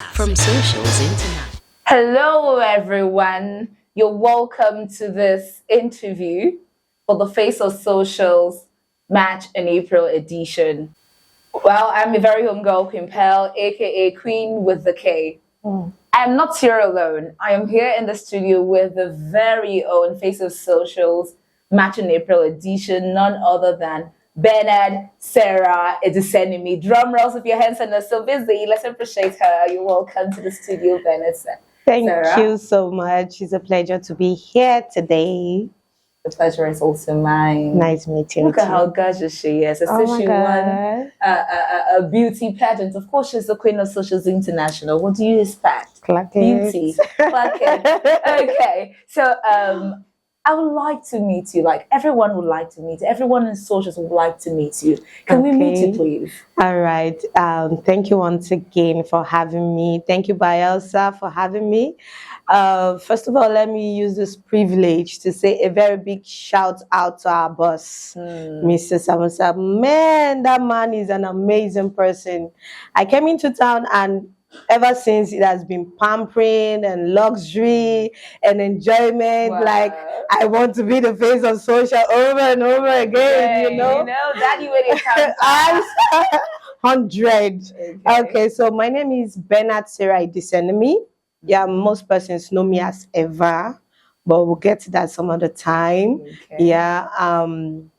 from Socials Internet. Hello, everyone. You're welcome to this interview for the Face of Socials Match in April edition. Well, I'm a very homegirl, Queen Pearl, aka Queen with the K. I'm not here alone. I am here in the studio with the very own Face of Socials Match in April edition, none other than Benard, Sarah, Disenimi. Drum rolls if your hands are so busy. Let's appreciate her. You're welcome to the studio, Benard. Thank Sarah. you so much. It's a pleasure to be here today. The pleasure is also mine. Nice meeting Look you. at how gorgeous she is. Oh my She won God. a beauty pageant. Of course, she's the queen of Socials International. What do you expect? Clack it. Beauty. Clack it. Okay. So I would like to meet you. Like everyone would like to meet you. Everyone in Socials would like to meet you. Can we meet you, please? All right. Thank you once again for having me. Thank you, Bielsa, for having me. First of all, let me use this privilege to say a very big shout out to our boss, Mr. Samosa. Man, that man is an amazing person. I came into town and ever since it has been pampering and luxury and enjoyment. Wow. Like I want to be the face of social over and over again, you know? Daddy when it comes I'm 100. Okay, so my name is Benard Sarah Disenimi. Yeah, most persons know me as Eva, but we'll get to that some other time. Okay. Yeah, I'm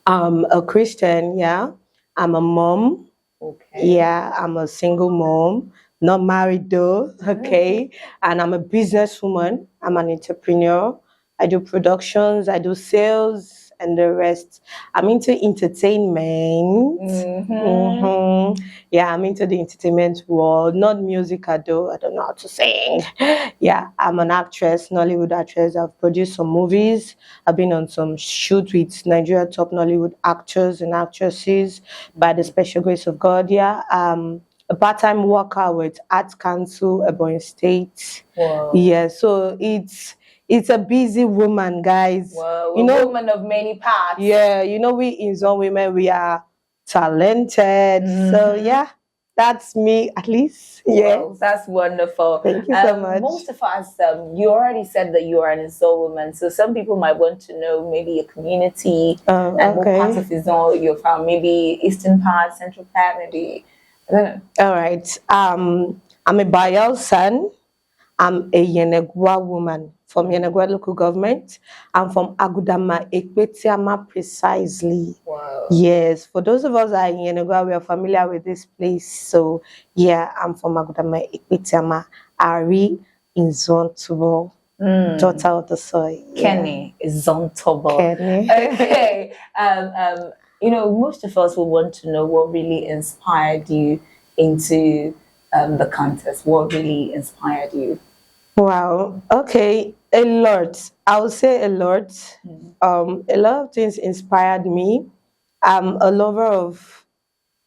a Christian. Yeah, I'm a mom. Okay. Yeah, I'm a single mom, not married though. Okay, and I'm a businesswoman. I'm an entrepreneur. I do productions, I do sales, and the rest. I'm into entertainment. Yeah, I'm into the entertainment world, not music, though. I don't know how to sing. Yeah, I'm an actress, Nollywood actress. I've produced some movies. I've been on some shoots with Nigeria top Nollywood actors and actresses by the special grace of God. Yeah, a part-time worker with Arts Council, Ebonyi State. Wow. Yeah, so it's a busy woman, guys. Wow, you know, woman of many parts. Yeah, you know, we in Zone Women, we are talented. So yeah, that's me at least. Yeah, Wow, that's wonderful. Thank you so much. Most of us, you already said that you are an Izon woman. So some people might want to know maybe your community and what parts of Izon you're from. Maybe eastern part, central part, maybe. I don't know. All right. I'm a Bayelsan. I'm a Yenegua woman from Yenegua local government. I'm from Agudama, Ekpetiama precisely. Wow. Yes, for those of us that are in Yenegua, we are familiar with this place. So yeah, I'm from Agudama, Ekpetiama, Ari in Zone Tubo, daughter of the soil. Kenny is on Tobo. Kenny. Okay. You know, most of us will want to know what really inspired you into the contest. What really inspired you? Wow. Okay. A lot. I would say a lot. A lot of things inspired me. I'm a lover of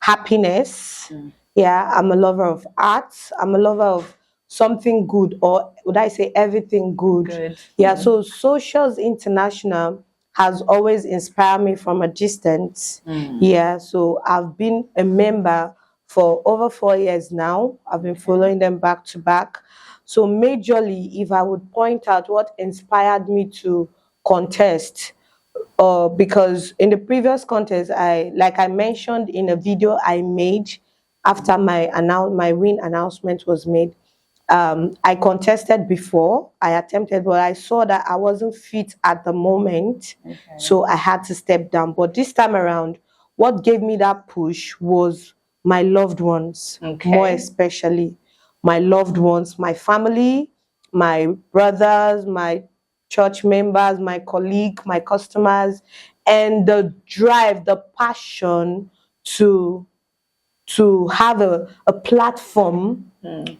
happiness. Yeah. I'm a lover of art. I'm a lover of something good, or would I say everything good? Yeah. So Socials International has always inspired me from a distance. Yeah. So I've been a member for over 4 years now. I've been following them back to back. So majorly, if I would point out what inspired me to contest, because in the previous contest, like I mentioned in a video I made after my win announcement was made, I contested before. I attempted, but I saw that I wasn't fit at the moment, so I had to step down. But this time around, what gave me that push was my loved ones, more especially my loved ones, my family, my brothers, my church members, my colleague, my customers, and the drive, the passion to have a platform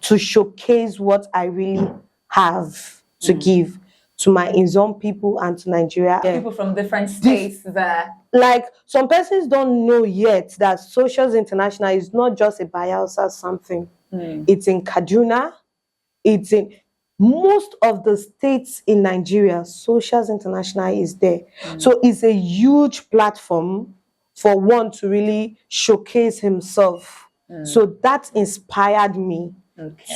to showcase what I really have to give to my Izon people and to Nigeria. People from different states there. Like some persons don't know yet that Socials International is not just a Bayelsa something. It's in Kaduna. It's in most of the states in Nigeria. Socials International is there. So it's a huge platform for one to really showcase himself. So that inspired me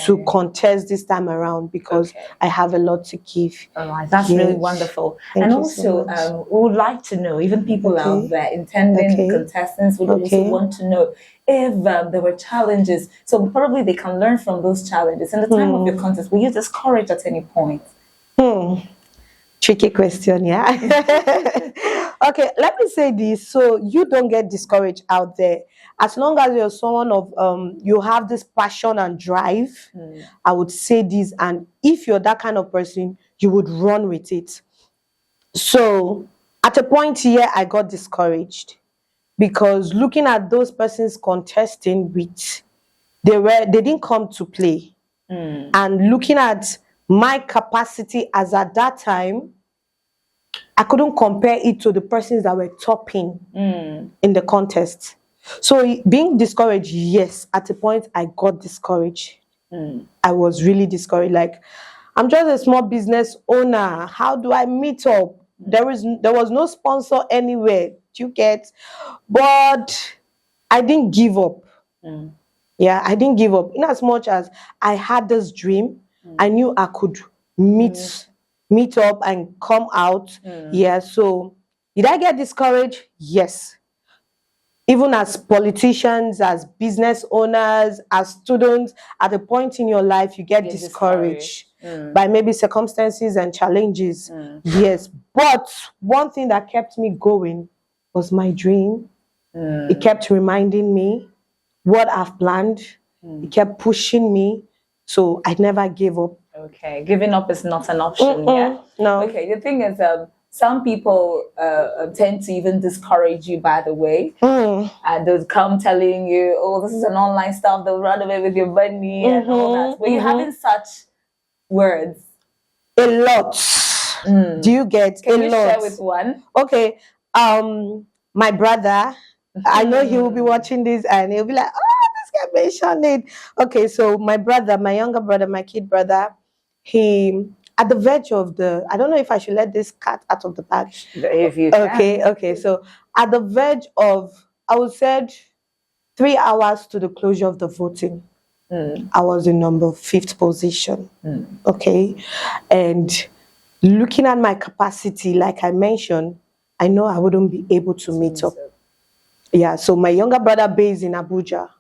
to contest this time around because I have a lot to give. All right, that's really wonderful. Thank and you also, so much. we would like to know, even people out there, intending contestants would also want to know if there were challenges. So probably they can learn from those challenges. In the time of your contest, were you discouraged at any point? Tricky question, yeah. Okay, let me say this. So you don't get discouraged out there. As long as you're someone of you have this passion and drive, I would say this. And if you're that kind of person, you would run with it. So at a point here, I got discouraged because looking at those persons contesting with they didn't come to play. And looking at my capacity as at that time, I couldn't compare it to the persons that were topping in the contest. So being discouraged, yes, at a point I got discouraged. I was really discouraged. Like, I'm just a small business owner. How do I meet up? There was no sponsor anywhere. Do you get? But I didn't give up. Yeah, I didn't give up. In as much as I had this dream, I knew I could meet up and come out. Yeah, so did I get discouraged? Yes. Even as politicians, as business owners, as students, at a point in your life, you get discouraged by maybe circumstances and challenges. Yes. But one thing that kept me going was my dream. It kept reminding me what I've planned. It kept pushing me. So I never gave up. Okay. Giving up is not an option, yeah? No. Okay. The thing is, some people tend to even discourage you, by the way. And they'll come telling you, oh, this is an online stuff. They'll run away with your money and all that. Were you having such words? A lot. Do you get Can a you lot? share with one? Okay. My brother, I know he will be watching this and he'll be like, oh, this guy mentioned it. Okay, so my brother, my younger brother, my kid brother, he at the verge of I don't know if I should let this cat out of the bag. If you can. Okay. So at the verge of, I would say, 3 hours to the closure of the voting, I was in number 5th position. Okay. And looking at my capacity, like I mentioned, I know I wouldn't be able to meet up. Yeah, so my younger brother based in Abuja.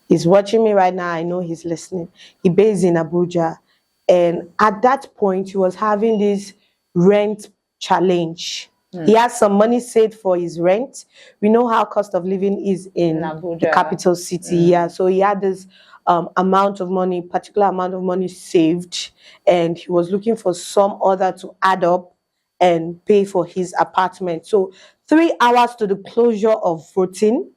He's watching me right now. I know he's listening. He based in Abuja. And at that point, he was having this rent challenge. He has some money saved for his rent. We know how cost of living is in Abuja, the capital city. Yeah, so he had this particular amount of money saved. And he was looking for some other to add up and pay for his apartment. So 3 hours to the closure of voting,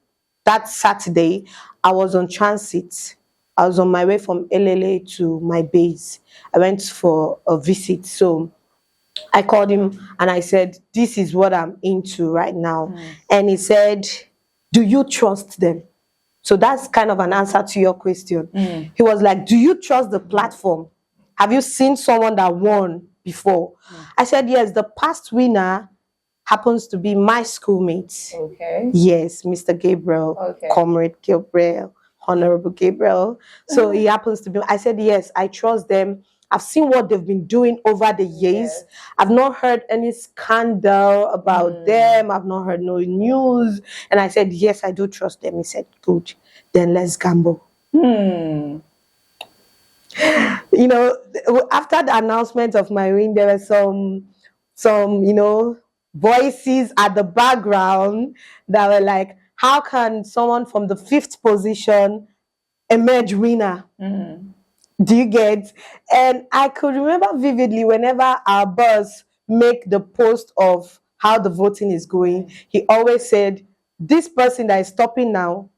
that Saturday, I was on transit. I was on my way from LLA to my base. I went for a visit. So I called him and I said, this is what I'm into right now. And he said, do you trust them? So that's kind of an answer to your question. He was like, do you trust the platform? Have you seen someone that won before? I said, yes, the past winner happens to be my schoolmate. Okay. Yes, Mr. Gabriel, Comrade Gabriel, Honorable Gabriel. So he happens to be, I said, yes, I trust them. I've seen what they've been doing over the years. I've not heard any scandal about them. I've not heard no news. And I said, yes, I do trust them. He said, good, then let's gamble. You know, after the announcement of my win, there were some, voices at the background that were like, how can someone from the 5th position emerge winner? Do you get? And I could remember vividly whenever our boss make the post of how the voting is going, he always said, this person that is stopping now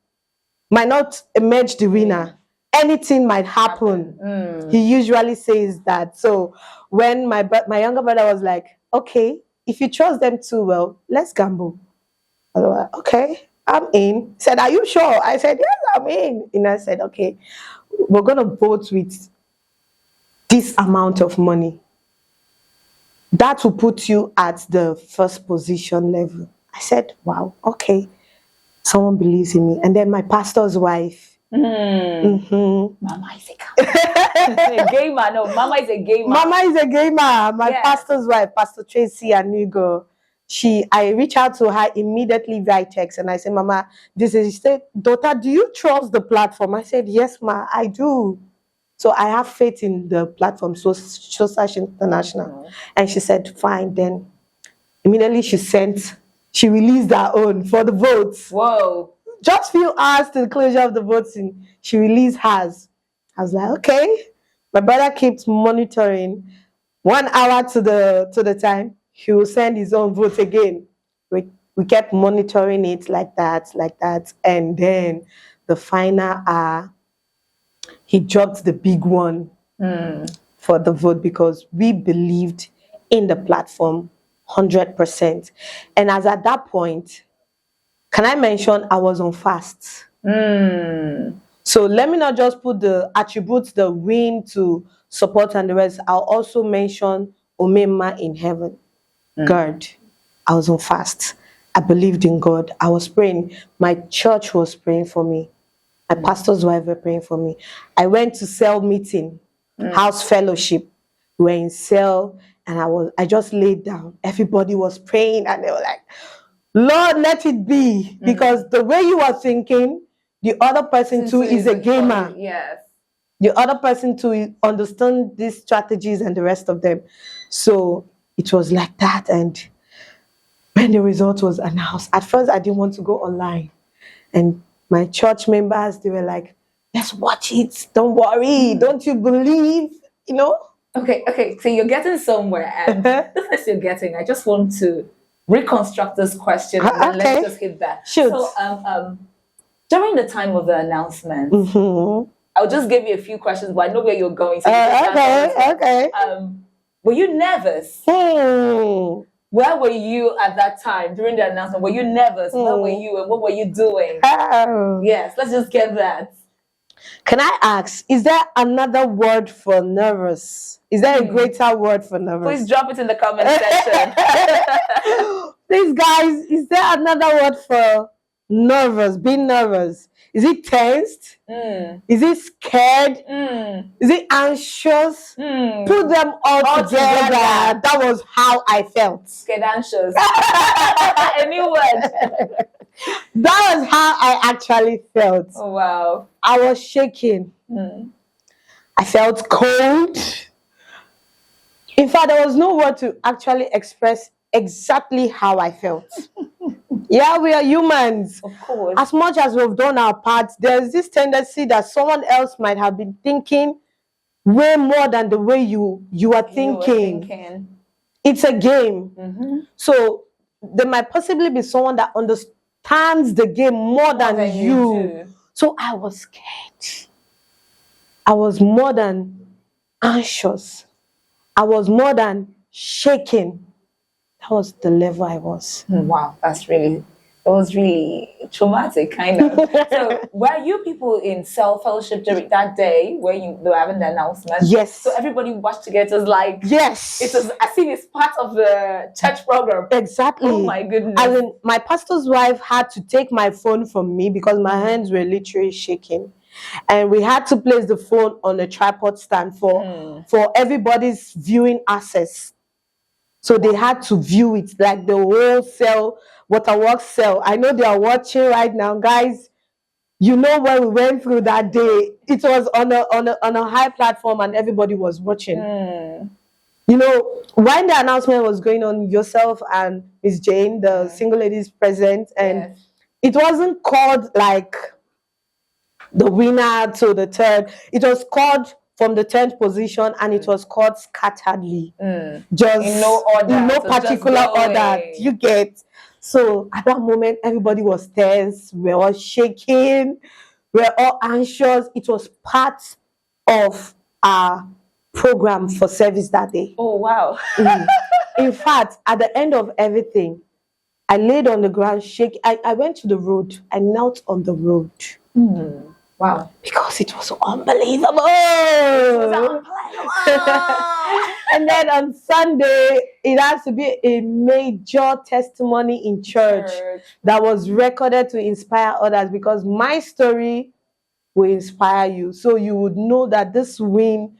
might not emerge the winner. Anything might happen. He usually says that. So when my younger brother was like, okay, if you trust them too well, let's gamble. I was like, okay, I'm in. He said, are you sure? I said, yes, I'm in. And I said, okay, we're going to vote with this amount of money. That will put you at the 1st position level. I said, wow, okay. Someone believes in me. And then my pastor's wife, Mama is a gamer. No, Mama is a gamer. Mama is a gamer. My Yes. pastor's wife, Pastor Tracy Anigo, I reach out to her immediately via text and I say, Mama, she said, daughter, do you trust the platform? I said, yes, ma, I do. So I have faith in the platform, Sash International. And she said, fine. Then immediately she released her own for the votes. Whoa. Just few hours to the closure of the voting, she released hers. I was like, okay. My brother keeps monitoring. 1 hour to the time, he will send his own vote again. We kept monitoring it like that. And then the final hour, he dropped the big one for the vote because we believed in the platform 100%. And as at that point, can I mention I was on fast? So let me not just put the attributes, the win to support and the rest. I'll also mention Omema in heaven. God, I was on fast. I believed in God. I was praying. My church was praying for me. My pastor's wife were praying for me. I went to cell meeting, house fellowship. We were in cell and I just laid down. Everybody was praying and they were like, Lord, let it be. Because the way you are thinking, the other person too is a gamer. Yes. The other person too understand these strategies and the rest of them. So it was like that. And when the result was announced, at first I didn't want to go online. And my church members, they were like, let's watch it. Don't worry. Don't you believe? You know? Okay. So you're getting somewhere. And the first you're getting, I just want to reconstruct this question and then let's just hit that. Shoot. So during the time of the announcement, I'll just give you a few questions, but I know where you're going. So Okay. Were you nervous? Where were you at that time during the announcement? Were you nervous? Where were you and what were you doing? Yes, let's just get that. Can I ask, is there another word for nervous? Is there a greater word for nervous? Please drop it in the comment section. Please, guys, is there another word for nervous, being nervous? Is it tensed? Is it scared? Is it anxious? Put them all together. That was how I felt. Scared, anxious. A new word. That was how I actually felt. Oh, wow. I was shaking. I felt cold. In fact, there was no word to actually express exactly how I felt. Yeah, we are humans. Of course. As much as we've done our part, there's this tendency that someone else might have been thinking way more than the way you are thinking. It's a game. So there might possibly be someone that understands the game more than you. So I was scared. I was more than anxious. I was more than shaking. That was the level I was. Wow, it was really traumatic, kind of. So were you people in cell fellowship during that day where they were having the announcement? Yes. So everybody watched together. It was like, yes. It was, I think it's part of the church program. Exactly. Oh my goodness. I mean, my pastor's wife had to take my phone from me because my hands were literally shaking. And we had to place the phone on a tripod stand for everybody's viewing access. So they had to view it, like the whole cell, Waterworks cell. I know they are watching right now, guys. You know what we went through that day. It was on a high platform, and everybody was watching. You know, when the announcement was going on, yourself and Miss Jane, the single ladies present, and it wasn't called like the winner to the third. It was called from the 10th position, and it was called scatteredly. Just in no order. In no particular order. You get. So at that moment, everybody was tense. We were all shaking. We were all anxious. It was part of our program for service that day. Oh, wow. In fact, at the end of everything, I laid on the ground, shaking. I went to the road. I knelt on the road. Wow. Because it was unbelievable. And then on Sunday, it has to be a major testimony in church that was recorded to inspire others, because my story will inspire you. So you would know that this win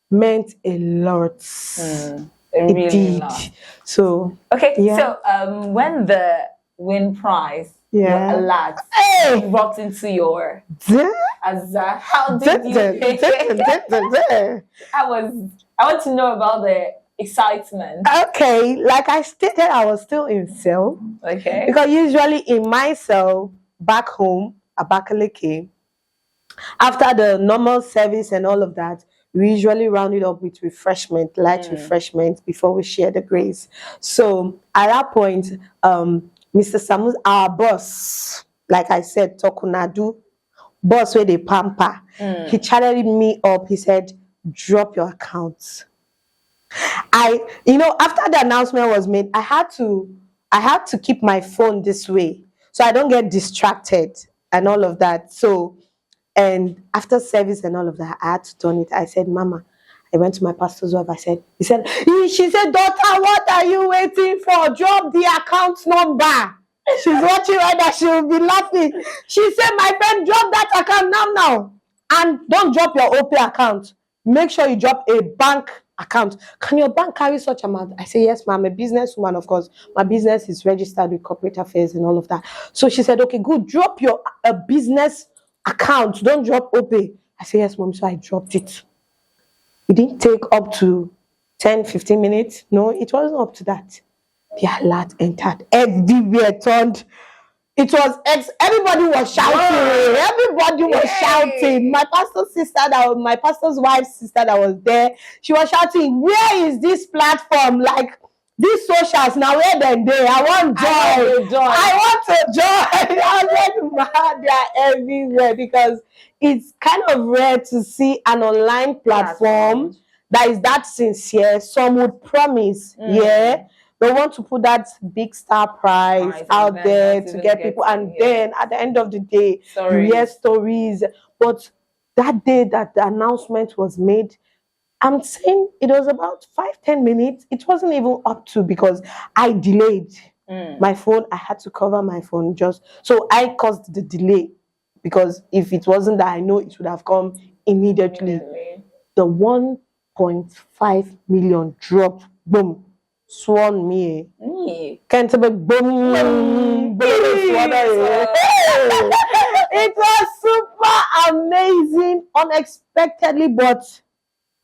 meant a lot. It It really did. lot. So Okay, yeah. so when the win prize, your Yeah. alert, Hey! dropped into your Duh, Azza, how duh, did you duh, duh, duh, duh, duh. I want to know about the excitement. Okay, like I stated, I was still in cell Okay. because usually in my cell back home, Abakaliki, after the normal service and all of that, we usually round it up with refreshment, light refreshment before we share the grace. So at that point, Mr. Samus, our boss, like I said, Tokunadu, boss where they pamper, he chatted me up. He said, drop your accounts. After the announcement was made, I had to keep my phone this way so I don't get distracted and all of that. So, and after service and all of that, I had to turn it. I said, Mama, I went to my pastor's wife. She said, daughter, what are you waiting for? Drop the account number. She's watching right now. She will be laughing. She said, my friend, drop that account now. And don't drop your OP account. Make sure you drop a bank account. Can your bank carry such amount? I say, yes, ma'am. I'm a businesswoman, of course. My business is registered with corporate affairs and all of that. So she said, okay, good. Drop your business account. Don't drop OP. I say, yes, mom. So I dropped it. It didn't take up to 10, 15 minutes. No, it wasn't up to that. The alert entered. Everywhere turned. It was everybody was shouting. Whoa. Everybody was shouting. My my pastor's wife's sister that was there, she was shouting, where is this platform? Like these socials now, where then they? I want joy. I want to join. I was like, man, they are everywhere because it's kind of rare to see an online platform that is that sincere. Some would promise, they want to put that big star prize out there to get people, and then at the end of the day, you hear stories. But that day that the announcement was made, I'm saying it was about 5-10 minutes. It wasn't even up to, because I delayed my phone. I had to cover my phone just so I caused the delay, because if it wasn't that, I know it would have come immediately. The 1.5 million dropped, boom. Swan me. Can't be boom. It was super amazing, unexpectedly, but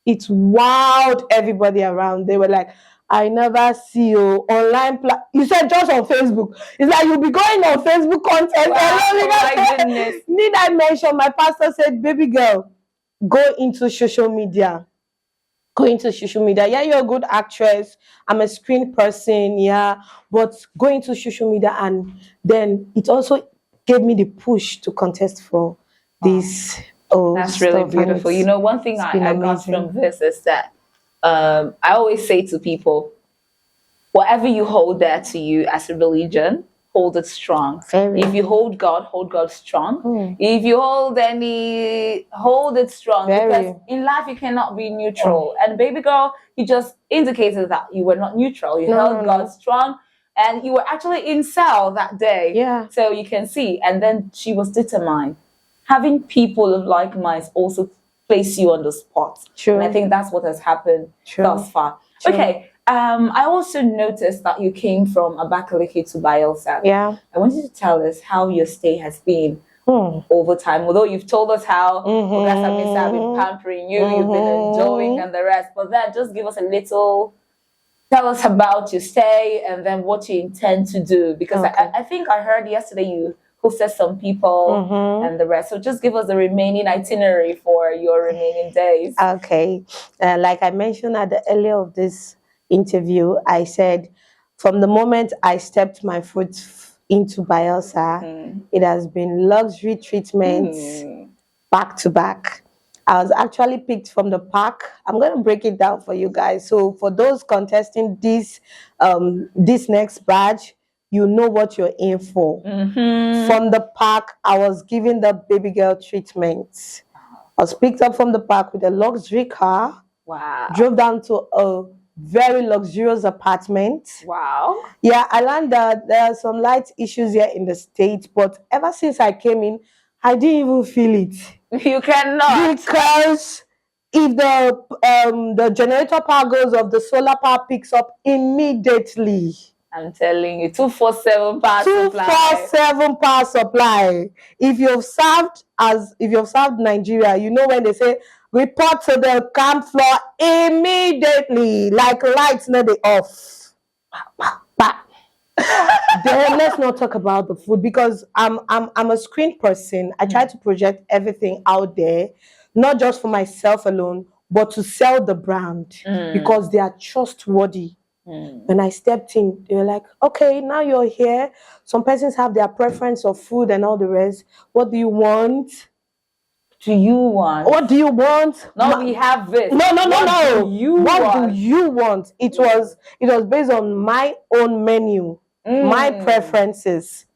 it wowed everybody around. They were like, I never see you online. You said just on Facebook. It's like you'll be going on Facebook content. Wow, my goodness. Need I mention, my pastor said, baby girl, go into social media. Go into social media. Yeah, you're a good actress. I'm a screen person. Yeah, but go into social media, and then it also gave me the push to contest for this. Oh, that's really beautiful. You know, one thing I got from this is that I always say to people, whatever you hold there to you as a religion, hold it strong. If you hold God strong. If you hold hold it strong. Because in life you cannot be neutral. And baby girl, you just indicated that you were not neutral. You held God strong, and you were actually in cell that day. Yeah. So you can see. And then she was determined. Having people of like minds also place you on the spot. True. And I think that's what has happened thus far. True. Okay. I also noticed that you came from Abakaliki to Bayelsa. Yeah. I want you to tell us how your stay has been over time. Although you've told us how Ogasamisa have been pampering you, you've been enjoying and the rest. But then just give us tell us about your stay and then what you intend to do. Because I think I heard yesterday you hosted some people and the rest. So just give us the remaining itinerary for your remaining days. Okay. Like I mentioned at the earlier of this interview, I said from the moment I stepped my foot into Bayelsa, it has been luxury treatments back to back. I was actually picked from the park. I'm going to break it down for you guys. So for those contesting this next badge, you know what you're in for. From the park, I was given the baby girl treatment. I was picked up from the park with a luxury car. Wow. Drove down to a very luxurious apartment. Wow. Yeah, I learned that there are some light issues here in the state, but ever since I came in, I didn't even feel it. You cannot. Because if the generator power goes off, the solar power picks up immediately. I'm telling you, 247 power supply. 247 power supply. If you've served Nigeria, you know when they say report to the camp floor immediately, like lights now they off. Then let's not talk about the food, because I'm a screen person. I try to project everything out there, not just for myself alone, but to sell the brand, because they are trustworthy. When I stepped in, they were like, okay, now you're here. Some persons have their preference of food and all the rest. What do you want? Do you want? What do you want? No, we have this. No. What do you what want? do you want? It was based on my own menu, my preferences,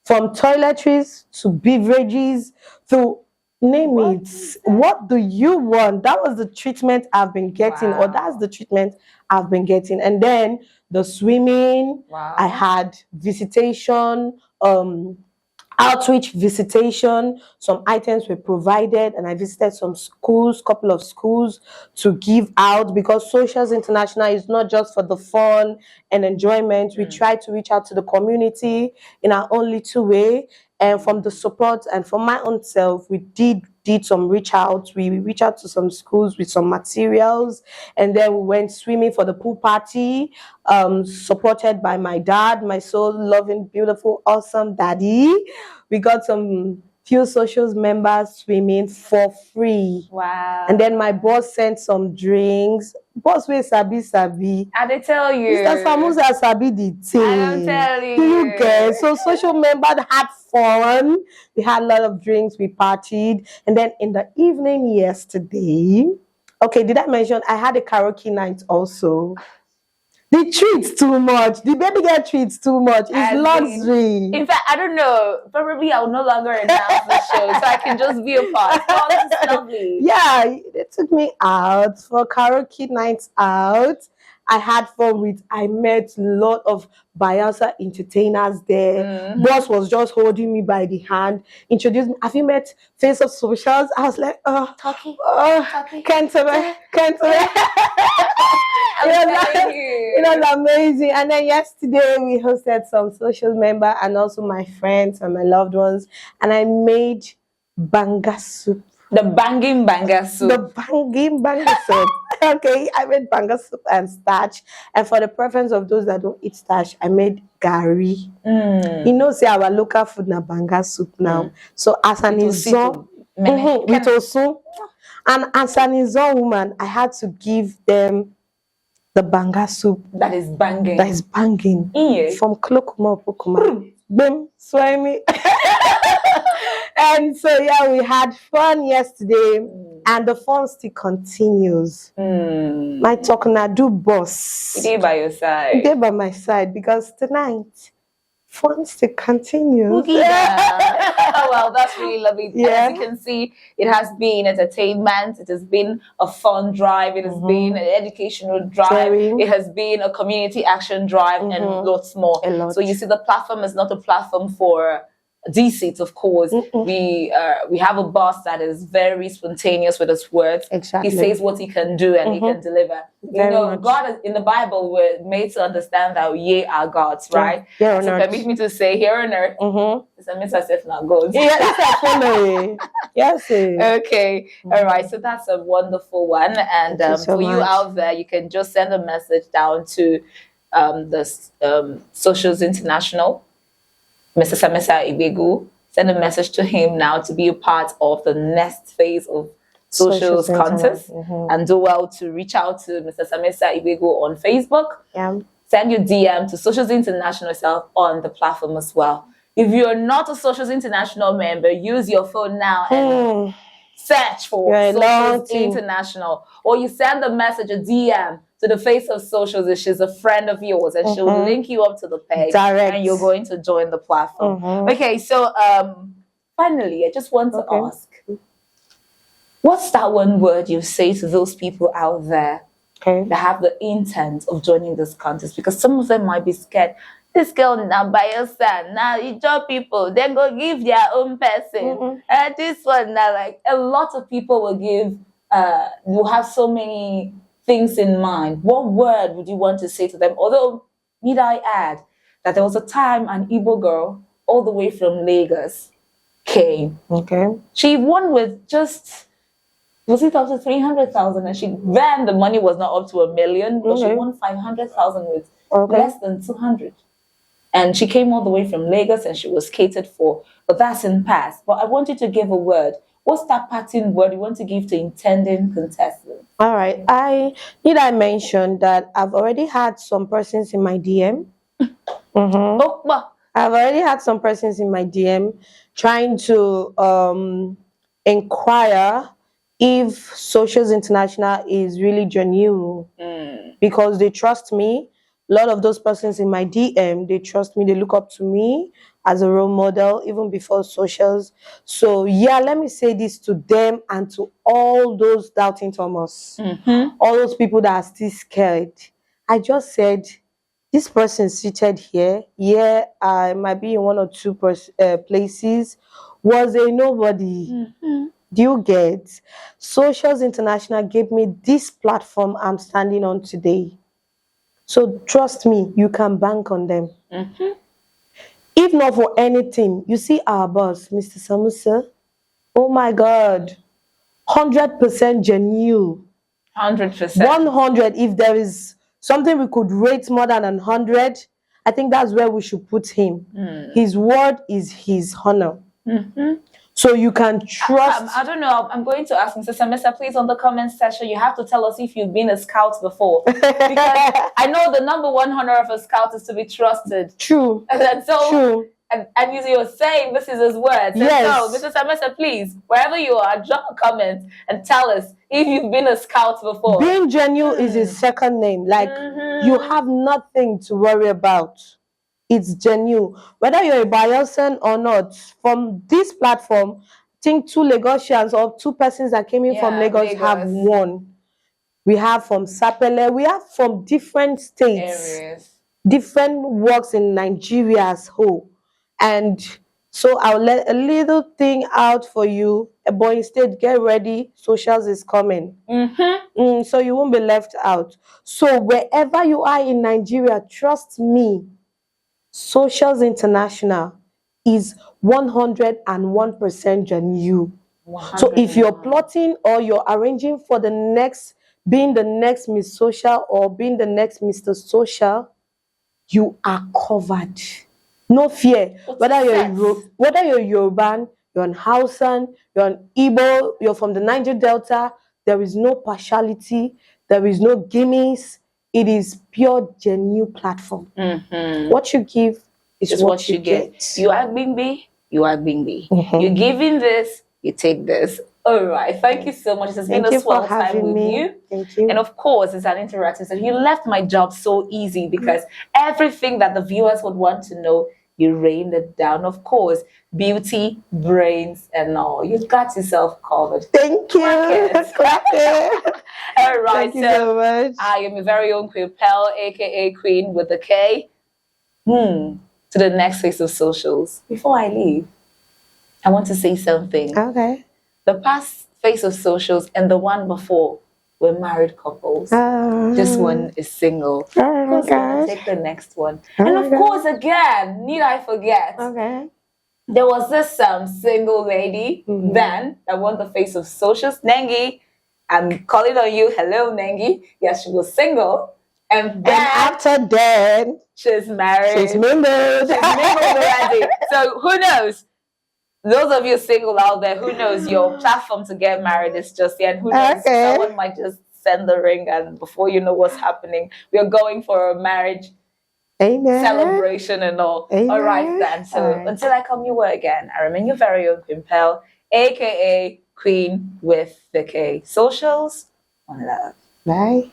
from toiletries to beverages to name it. What do you want? That was the treatment I've been getting, or that's the treatment I've been getting. And then the swimming, I had visitation, outreach visitation. Some items were provided, and I visited some schools, couple of schools, to give out, because Socials International is not just for the fun and enjoyment. We try to reach out to the community in our own little way. And from the support and from my own self, we did some reach out. We reached out to some schools with some materials, and then we went swimming for the pool party, supported by my dad, my soul loving, beautiful, awesome daddy. We got some few socials members swimming for free. Wow. And then my boss sent some drinks. Boss wey sabi. I did tell you. Mr. Samusa sabi the thing. I am telling Do you. you get? So social members had fun. We had a lot of drinks. We partied. And then in the evening yesterday, okay, did I mention I had a karaoke night also? The treats too much. The baby girl treats too much. It's luxury. In fact, I don't know. Probably I will no longer announce the show, so I can just be a part. Oh, this is lovely. Yeah, they took me out for karaoke nights out. I had fun I met a lot of Bayelsa entertainers there. Boss was just holding me by the hand, introduced me. Have you met Face of Socials? I was like, Talkie. Can't wait. It was amazing. And then yesterday we hosted some social member and also my friends and my loved ones, and I made banga soup. The banging banga soup. The banging banga soup. Okay, I made banga soup and starch. And for the preference of those that don't eat starch, I made gari. You know, say our local food na banga soup now. So as an Izon, with Osun, and as an Izon woman, I had to give them the banga soup. That is banging. That is banging. From Klokuma Pokuma. Bim, swami. And so, yeah, we had fun yesterday, and the fun still continues. My Tokunadu boss. He by your side. He by my side, because tonight, fun still continues. Oh, well, that's really lovely. Yeah. As you can see, it has been entertainment. It has been a fun drive. It has been an educational drive. It has been a community action drive, and lots more. So you see, the platform is not a platform for D-seats, of course. We have a boss that is very spontaneous with his words. Exactly. He says what he can do, and he can deliver. Very much. God is, in the Bible, we're made to understand that ye are gods, right? Here on so earth. permit me to say, here on earth, it's a miss ourselves not gods. Yeah, that's a follow. Yes. Okay. All right. So that's a wonderful one. And for you out there, you can just send a message down to the Socials International, Mr. Samesa Ibegu. Send a message to him now to be a part of the next phase of Socials contest. And do well to reach out to Mr. Samesa Ibegu on Facebook. Yeah. Send your DM to Socials International itself on the platform as well. If you're not a Socials International member, use your phone now and search for Socials International. Or you send a message, a DM, to the Face of Socials if she's a friend of yours, and she'll link you up to the page. Direct. And you're going to join the platform. Okay, so finally, I just want to ask, what's that one word you say to those people out there that have the intent of joining this contest? Because some of them might be scared. this girl now by your son, now you job people, they go give their own person. This one now, like a lot of people will give, will have so many things in mind. What word would you want to say to them? Although, need I add that there was a time an Igbo girl all the way from Lagos came. Okay. She won with just, was it up to 300,000? And then the money was not up to 1 million, but she won 500,000 with less than 200. And she came all the way from Lagos and she was catered for. But that's in past. But I want you to give a word. What's that parting word you want to give to intending contestants? All right. I mention that I've already had some persons in my DM. I've already had some persons in my DM trying to inquire if Socials International is really genuine because they trust me. A lot of those persons in my DM, they trust me, they look up to me as a role model even before socials. So yeah, let me say this to them and to all those doubting Thomas, all those people that are still scared. I just said, this person seated here, yeah, I might be in one or two places, was a nobody. Do you get? Socials International gave me this platform I'm standing on today. So trust me, you can bank on them. If not for anything, you see our boss, Mr. Samusa. Oh my God, 100% genuine. 100%. 100. If there is something we could rate more than 100, I think that's where we should put him. His word is his honor. So you can trust. I don't know. I'm going to ask Mr. Samesa, please, on the comment section, you have to tell us if you've been a scout before. Because I know the number one honor of a scout is to be trusted. True. And so, True. And you're saying this is his word. Yes. So, Mr. Samesa, please, wherever you are, drop a comment and tell us if you've been a scout before. Being genuine is his second name. Like, you have nothing to worry about. It's genuine. Whether you're a Bayelsan or not, from this platform, I think 2 Lagosians or 2 persons that came in from Lagos have won. We have from Sapele, we have from different states, different works in Nigeria as whole. And so I'll let a little thing out for you. But instead, get ready. Socials is coming. So you won't be left out. So wherever you are in Nigeria, trust me, Socials International is 101% genuine. So if you're plotting or you're arranging for the next, being the next Miss Social or being the next Mr. Social, you are covered. No fear. Whether you're Yoruban, you're an Hausan, you're an Igbo, you're from the Niger Delta, there is no partiality, there is no gimmicks. It is pure, genuine platform. What you give is what you get. You are Bingbi, you are Bingbi. You're giving this, you take this. All right. Thank you so much. It has been a swell time with you. Thank you. And of course, it's an interactive session. You left my job so easy because everything that the viewers would want to know, you rained it down. Of course, beauty, brains, and all. You've got yourself covered. Thank you. All right. Thank you so much. I am your very own Queen Pell, aka Queen with a K. To the next phase of socials. Before I leave, I want to say something. Okay. The past phase of socials and the one before were married couples. This one is single. Oh my gosh. Take the next one. And of course, again, need I forget? Okay. There was this single lady then that won the face of socials. Nengi, I'm calling on you. Hello, Nengi. Yes, she was single. And then after that, she's married. She's mingled. She's mingled already. So who knows? Those of you single out there, who knows, your platform to get married is just yet. Who knows? Someone might just send the ring, and before you know what's happening, we are going for a marriage celebration and all. All right, then. So until I come your way again, I remain your very own Queen Pell, aka Queen with the K. Socials on love. Bye.